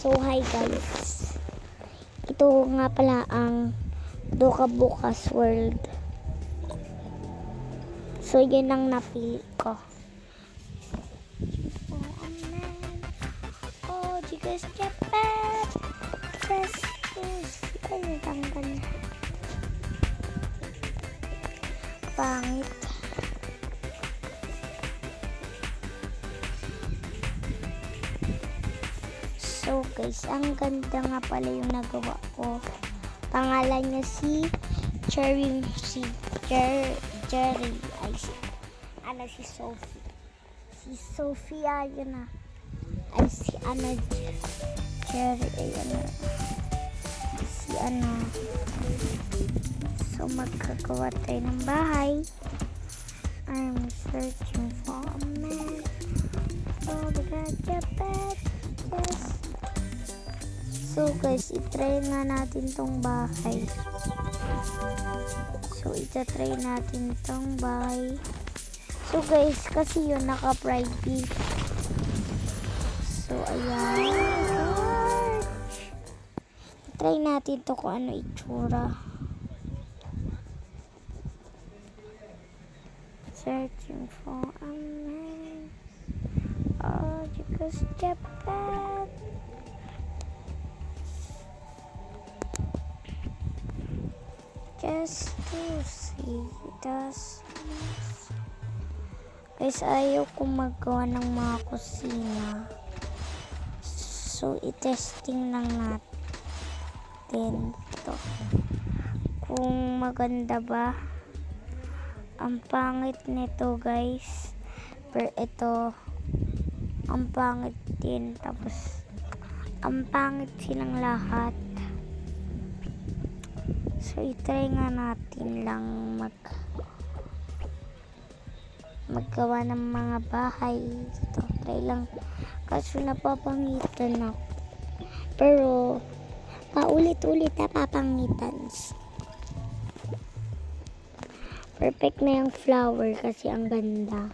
So, hi guys. Ito nga pala ang Doka Bukas World. So, yun ang napili ko. Oh, Jigas Japan! Festus! Ay, natanggal. Pangit. So guys, ang ganda nga pala yung nagawa ko. Pangalan niya si Cherry, Jerry. Ay, si Sophie. Si Sophia, yun na. Ay, si Cherry, ayun na. Si So, magkagawa tayo ng bahay. I'm searching for a man. Oh, we got Japan. Yes. So guys, itry nga natin tong bahay. So itatry natin tong bahay. So guys, kasi yun naka-private. So ayan. Itry natin to kung ano itsura. Searching for a man. Oh, because Japan. Just to see this. Guys, ayaw ko magawa ng mga kusina. So, itesting lang natin to. Kung maganda ba. Ang pangit nito, guys. Pero ito, ang pangit din. Tapos, ang pangit silang lahat. So, itry nga natin lang maggawa ng mga bahay. Ito, try lang. Kaso napapangitan ako. Pero, paulit-ulit napapangitan. Perfect na yung flower kasi ang ganda.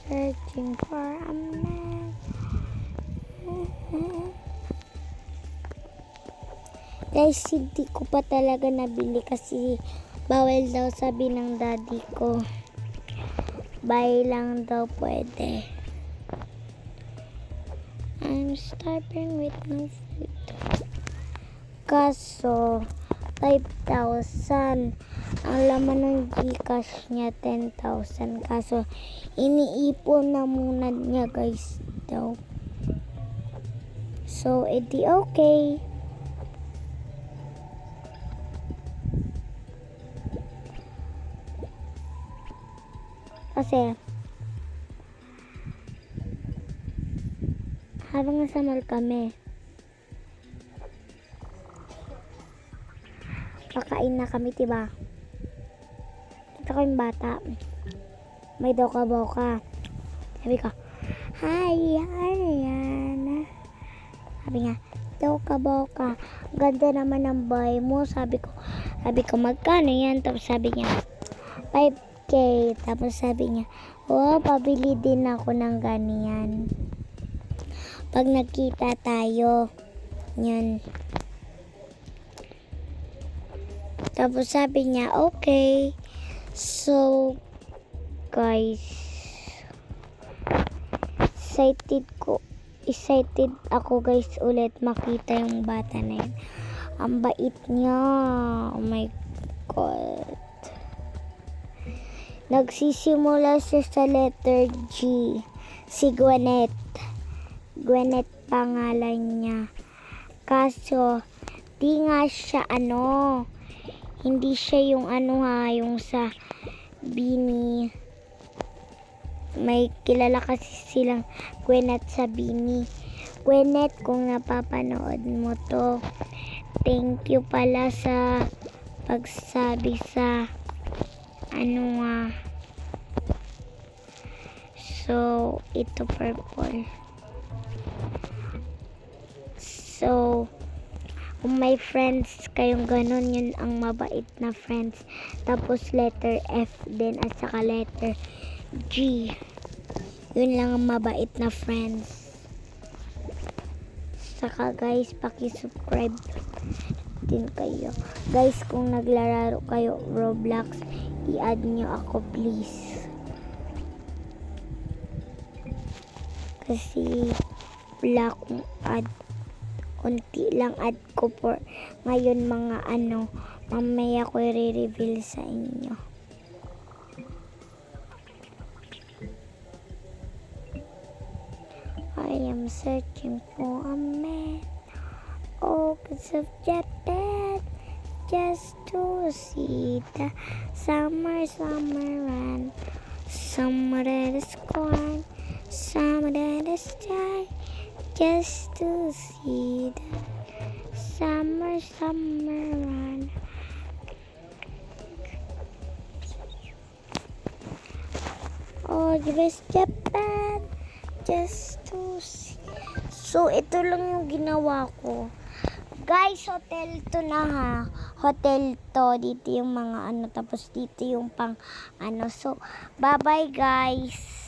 Searching for a man. Guys, hindi ko pa talaga nabili kasi bawal daw, sabi ng daddy ko. Buy lang daw pwede. I'm starting with no food. Kaso 5,000. Ang laman ng Gcash niya 10,000. Kaso iniipon na muna niya guys daw. So edi okay. Kasi habang nasa mall kami, kakain na kami, diba? Ito ko yung bata. May doka-boka. Sabi ko, hi, ano yan? Sabi niya, doka-boka. Ganda naman ng bahay mo. Sabi ko, magkano yan? Tapos sabi niya, 5K. Tapos sabi niya, oh, pabili din ako ng ganyan. Pag nagkita tayo, yan. Tapos sabi niya, okay. So, guys, excited ako guys ulit makita yung bata na yun. Ang bait niya. Oh my God. Nagsisimula siya sa letter G. Si Gwyneth. Gwyneth pangalan niya. Kaso, di nga siya hindi siya yung yung sa Bini. May kilala kasi silang Gwyneth sa Bini. Gwyneth, kung napapanood mo to, thank you pala sa pagsabi sa so ito purple. So Kung may friends kayong ganun, yun ang mabait na friends. Tapos letter F din at saka letter G. Yun lang ang mabait na friends. Saka guys, paki-subscribe din kayo. Guys, kung naglalaro kayo Roblox, i-add nyo ako please. Kasi wala akong add. Konti lang add ko for ngayon mga mamaya ko i-reveal sa inyo. I am searching for a man. Oh, cause of Japan. Just to see the summer run. Summer that is gone. Summer that is dry. Just to see the summer run. Oh, yes, Japan. Just to see. So, ito lang yung ginawa ko. Guys, hotel to na ha. Hotel to. Dito yung mga tapos dito yung pang So, bye-bye guys.